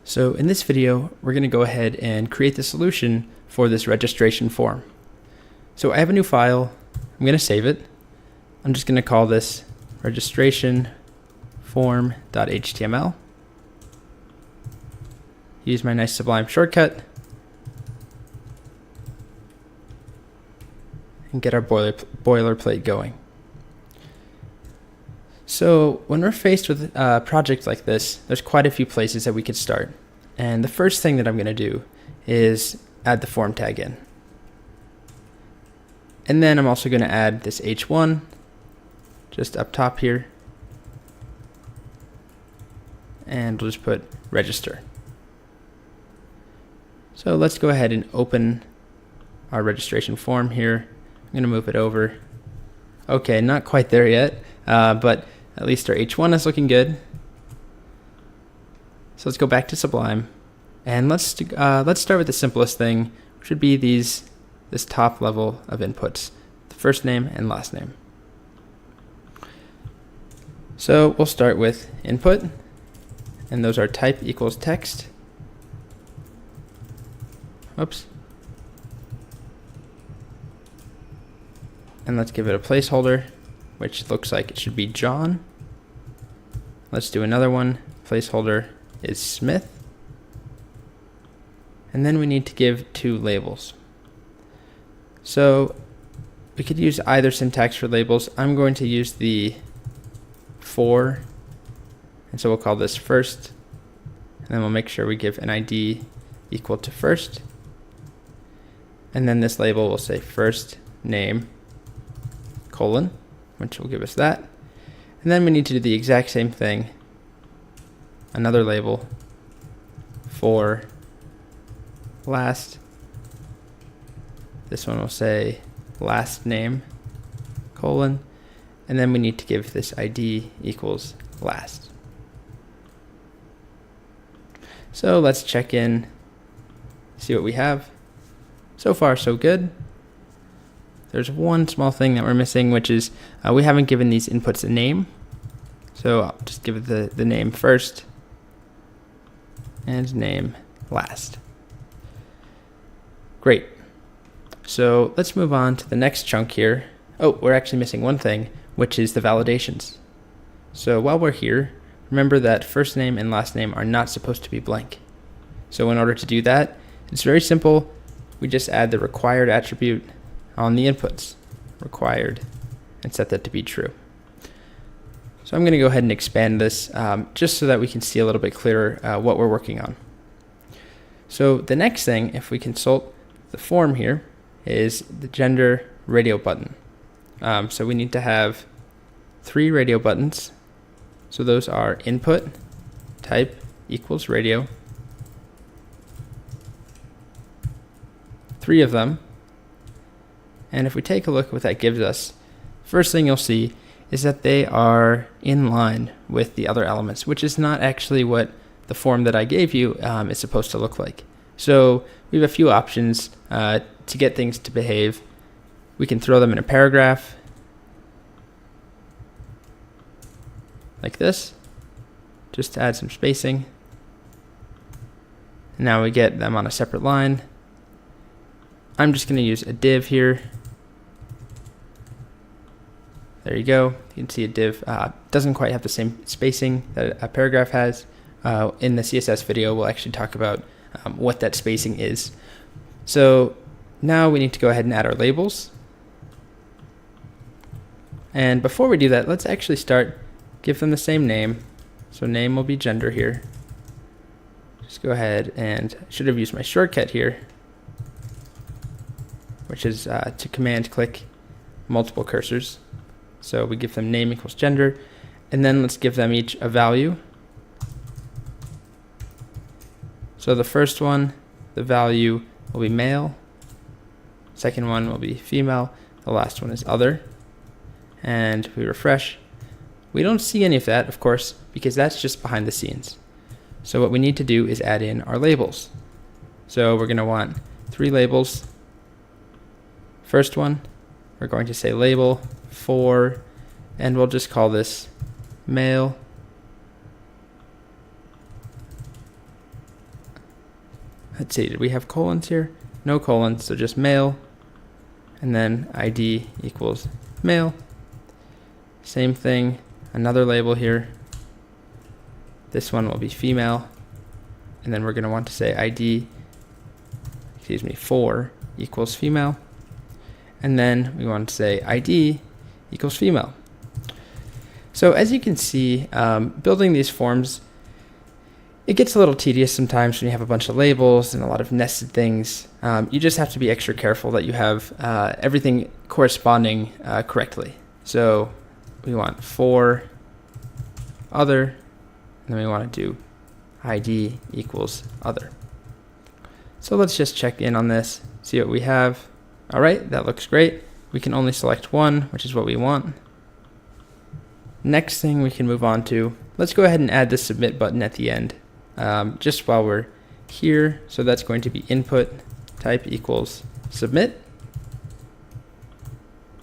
So in this video, we're going to go ahead and create the solution for this registration form. So I have a new file. I'm going to save it. I'm just going to call this registration form.html. Use my nice Sublime shortcut and get our boilerplate going. So when we're faced with a project like this, there's quite a few places that we could start. And the first thing that I'm going to do is add the form tag in. And then I'm also going to add this h1 just up top here. And we'll just put register. So let's go ahead and open our registration form here. I'm going to move it over. Okay, not quite there yet, but at least our h1 is looking good. So let's go back to Sublime, and let's start with the simplest thing, which would be this top level of inputs, the first name and last name. So we'll start with input, and those are type equals text. Oops. And let's give it a placeholder, which looks like it should be John. Let's do another one. Placeholder is Smith. And then we need to give two labels. So we could use either syntax for labels. I'm going to use the for, and so we'll call this first, and then we'll make sure we give an ID equal to first. And then this label will say first name colon, which will give us that. And then we need to do the exact same thing. Another label for last. This one will say last name colon. And then we need to give this ID equals last. So let's check in, see what we have. So far, so good. There's one small thing that we're missing, which is we haven't given these inputs a name. So I'll just give it the name first and name last. Great. So let's move on to the next chunk here. Oh, we're actually missing one thing, which is the validations. So while we're here, remember that first name and last name are not supposed to be blank. So in order to do that, it's very simple. We just add the required attribute on the inputs, required, and set that to be true. So I'm going to go ahead and expand this just so that we can see a little bit clearer what we're working on. So the next thing, if we consult the form here, is the gender radio button. So we need to have 3 radio buttons. So those are input, type equals radio, 3 of them. And if we take a look at what that gives us, first thing you'll see is that they are in line with the other elements, which is not actually what the form that I gave you is supposed to look like. So we have a few options to get things to behave. We can throw them in a paragraph, like this, just to add some spacing. Now we get them on a separate line. I'm just going to use a div here. There you go. You can see a div doesn't quite have the same spacing that a paragraph has. In the CSS video, we'll actually talk about what that spacing is. So now we need to go ahead and add our labels. And before we do that, let's actually give them the same name. So name will be gender here. Just go ahead and I should have used my shortcut here, which is to command click multiple cursors. So we give them name equals gender, and then let's give them each a value. So the first one, the value will be male. Second one will be female. The last one is other. And we refresh. We don't see any of that, of course, because that's just behind the scenes. So what we need to do is add in our labels. So we're going to want 3 labels. First one, we're going to say label for, and we'll just call this male. let's see, did we have colons here? No colons, so just male, and then ID equals male. Same thing, another label here. This one will be female, and then we're going to want to say ID, for equals female, and then we want to say ID equals female. So as you can see, building these forms, it gets a little tedious sometimes when you have a bunch of labels and a lot of nested things. You just have to be extra careful that you have everything corresponding correctly. So we want for other, and then we want to do ID equals other. So let's just check in on this, see what we have. All right, that looks great. We can only select one, which is what we want. Next thing we can move on to, let's go ahead and add the submit button at the end, just while we're here. So that's going to be input type equals submit.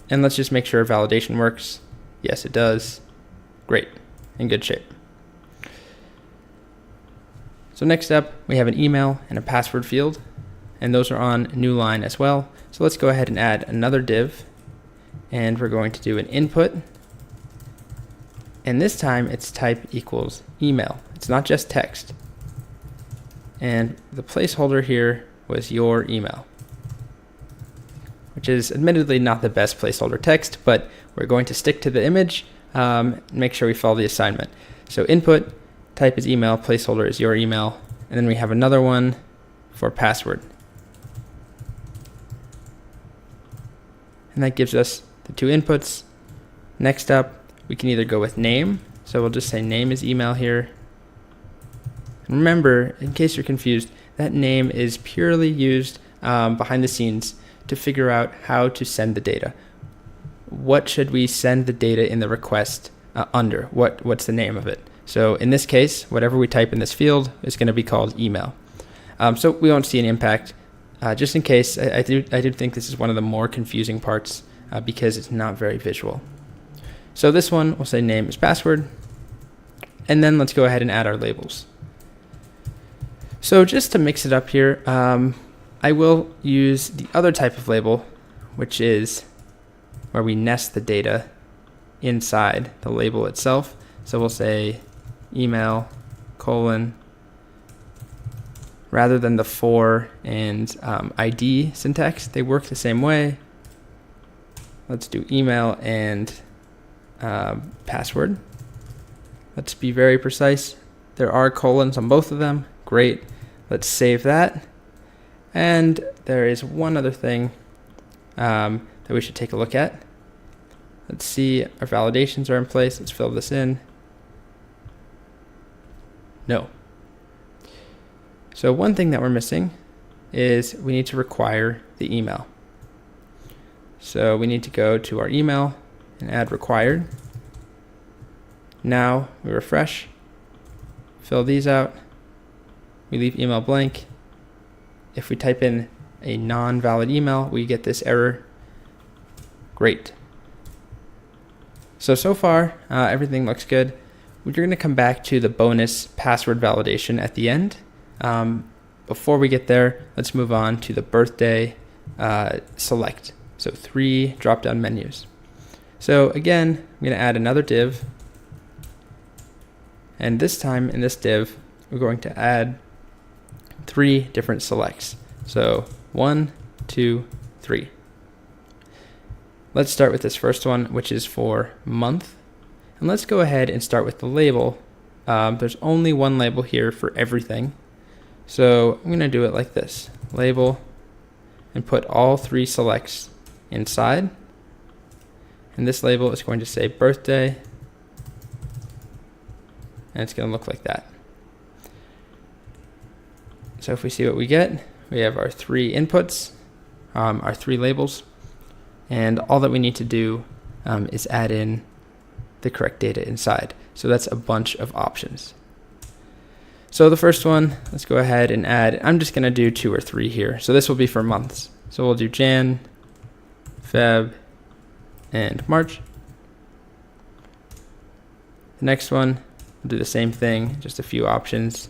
And let's just make sure our validation works. Yes, it does. Great, in good shape. So next up, we have an email and a password field, and those are on new line as well. So let's go ahead and add another div, and we're going to do an input. And this time it's type equals email. It's not just text. And the placeholder here was your email, which is admittedly not the best placeholder text, but we're going to stick to the image, make sure we follow the assignment. So input, type is email, placeholder is your email, and then we have another one for password. And that gives us the two inputs. Next up, we can either go with name, so we'll just say name is email here. And remember, in case you're confused, that name is purely used behind the scenes to figure out how to send the data. What should we send the data in the request under? What's the name of it? So in this case, whatever we type in this field is going to be called email. So we won't see an impact. Just in case, I do think this is one of the more confusing parts because it's not very visual. So this one, we'll say name is password. And then let's go ahead and add our labels. So just to mix it up here, I will use the other type of label, which is where we nest the data inside the label itself. So we'll say email colon, rather than the for and ID syntax, they work the same way. Let's do email and password. Let's be very precise. There are colons on both of them. Great. Let's save that. And there is one other thing that we should take a look at. Let's see, our validations are in place. Let's fill this in. No. So one thing that we're missing is we need to require the email. So we need to go to our email and add required. Now we refresh, fill these out, we leave email blank. If we type in a non-valid email, we get this error. Great. So far, everything looks good. We're going to come back to the bonus password validation at the end. Before we get there, let's move on to the birthday select. So 3 drop-down menus. So again, I'm going to add another div. And this time in this div, we're going to add 3 different selects. So 1, 2, 3. Let's start with this first one, which is for month. And let's go ahead and start with the label. There's only one label here for everything. So I'm going to do it like this. Label, and put all 3 selects inside. And this label is going to say birthday. And it's going to look like that. So if we see what we get, we have our 3 inputs, our 3 labels. And all that we need to do is add in the correct data inside. So that's a bunch of options. So the first one, let's go ahead and add, I'm just going to do 2 or 3 here. So this will be for months. So we'll do Jan, Feb, and March. The next one, we'll do the same thing, just a few options.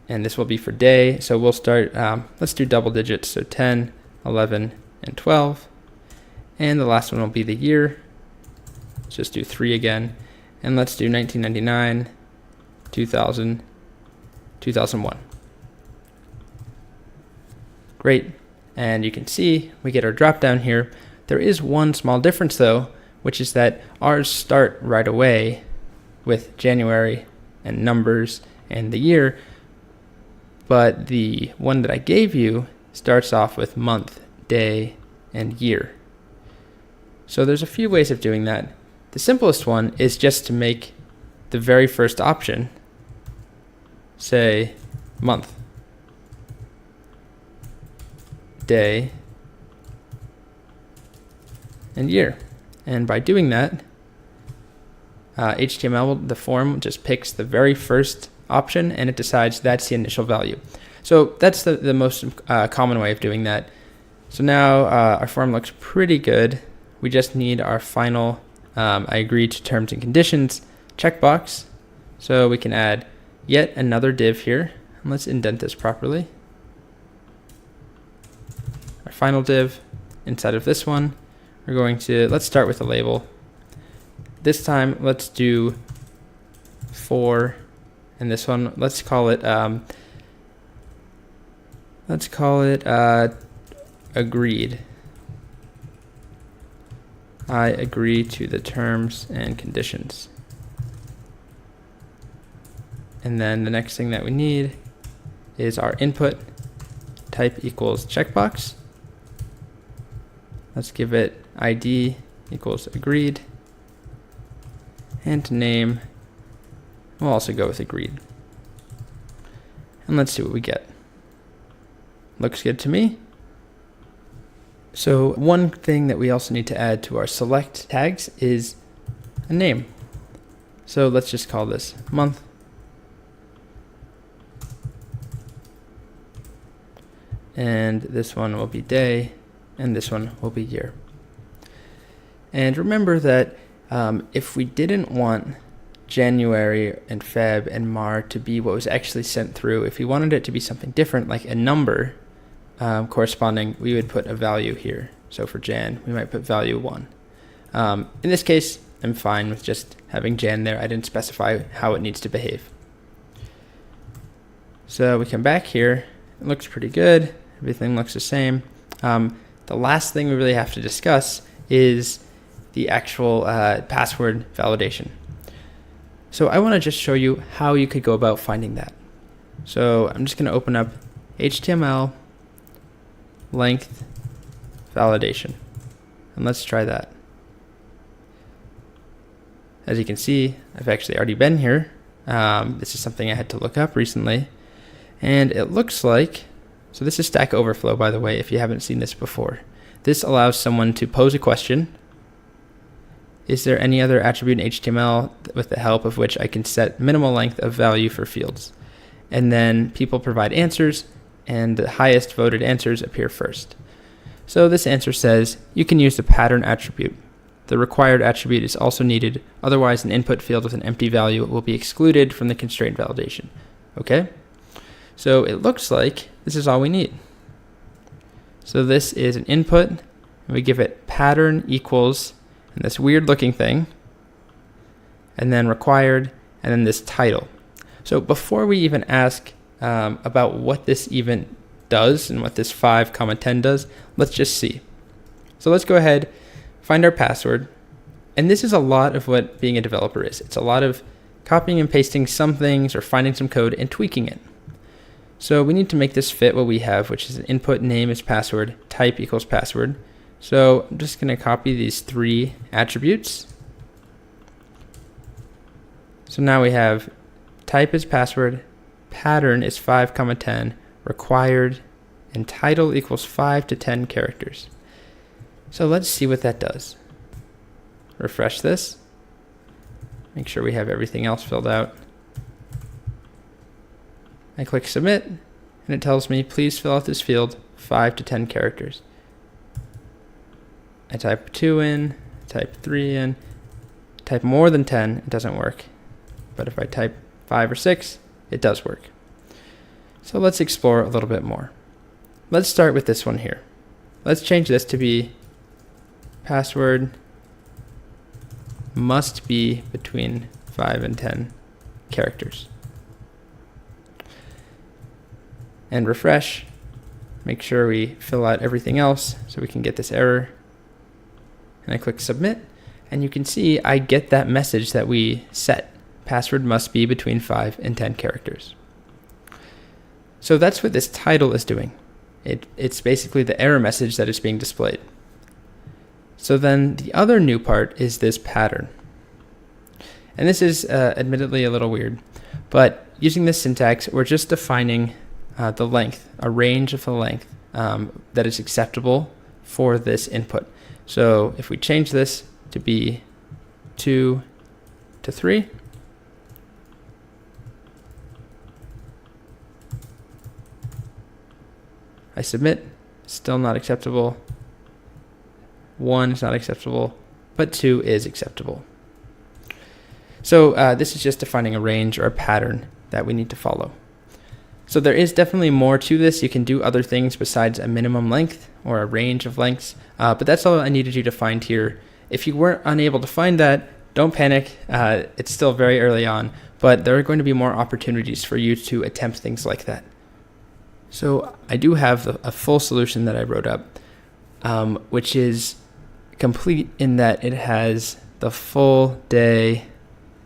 and this will be for day. So we'll start, let's do double digits. So 10, 11, and 12. And the last one will be the year. Let's just do 3 again. And let's do 1999, 2000, 2001. Great. And you can see we get our drop down here. There is one small difference though, which is that ours start right away with January and numbers and the year, but the one that I gave you starts off with month, day, and year. So there's a few ways of doing that. The simplest one is just to make the very first option say month, day, and year. And by doing that, HTML, the form just picks the very first option and it decides that's the initial value. So that's the most common way of doing that. So now our form looks pretty good. We just need our final I agree to terms and conditions checkbox. So we can add yet another div here. And let's indent this properly. Our final div inside of this one, we're going to, let's start with a label. This time, let's do for, and this one, let's call it agreed. I agree to the terms and conditions. And then the next thing that we need is our input type equals checkbox. Let's give it ID equals agreed. And name, we'll also go with agreed. And let's see what we get. Looks good to me. So one thing that we also need to add to our select tags is a name. So let's just call this month. And this one will be day, and this one will be year. And remember that if we didn't want January and Feb and Mar to be what was actually sent through, if we wanted it to be something different, like a number corresponding, we would put a value here. So for Jan, we might put value 1. In this case, I'm fine with just having Jan there. I didn't specify how it needs to behave. So we come back here. It looks pretty good. Everything looks the same. The last thing we really have to discuss is the actual password validation. So I want to just show you how you could go about finding that. So I'm just going to open up HTML length validation. And let's try that. As you can see, I've actually already been here. This is something I had to look up recently. And it looks like, so this is Stack Overflow, by the way, if you haven't seen this before. This allows someone to pose a question. Is there any other attribute in HTML with the help of which I can set minimal length of value for fields? And then people provide answers, and the highest voted answers appear first. So this answer says, you can use the pattern attribute. The required attribute is also needed, otherwise an input field with an empty value will be excluded from the constraint validation. Okay? So it looks like this is all we need. So this is an input, and we give it pattern equals, and this weird looking thing, and then required, and then this title. So before we even ask about what this even does and what this 5,10 does, let's just see. So let's go ahead, find our password, and this is a lot of what being a developer is. It's a lot of copying and pasting some things or finding some code and tweaking it. So we need to make this fit what we have, which is an input name is password, type equals password. So I'm just going to copy these 3 attributes. So now we have type is password, pattern is 5,10, required, and title equals 5 to 10 characters. So let's see what that does. Refresh this. Make sure we have everything else filled out. I click submit, and it tells me, please fill out this field, 5 to 10 characters. I type 2 in, type 3 in, type more than 10, it doesn't work. But if I type 5 or 6, it does work. So let's explore a little bit more. Let's start with this one here. Let's change this to be password must be between 5 and 10 characters. And refresh. Make sure we fill out everything else so we can get this error. And I click submit, and you can see I get that message that we set. Password must be between 5 and 10 characters. So that's what this title is doing. It's basically the error message that is being displayed. So then the other new part is this pattern. And this is admittedly a little weird, but using this syntax, we're just defining the length, a range of the length that is acceptable for this input. So if we change this to be 2 to 3, I submit, still not acceptable. 1 is not acceptable, but 2 is acceptable. So this is just defining a range or a pattern that we need to follow. So there is definitely more to this. You can do other things besides a minimum length or a range of lengths, but that's all I needed you to find here. If you weren't unable to find that, don't panic. It's still very early on, but there are going to be more opportunities for you to attempt things like that. So I do have a full solution that I wrote up, which is complete in that it has the full day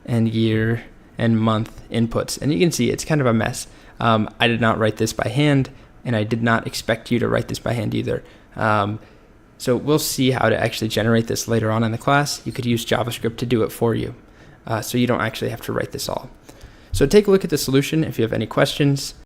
and year and month inputs. And you can see it's kind of a mess. I did not write this by hand, and I did not expect you to write this by hand either. So we'll see how to actually generate this later on in the class. You could use JavaScript to do it for you, so you don't actually have to write this all. So take a look at the solution if you have any questions.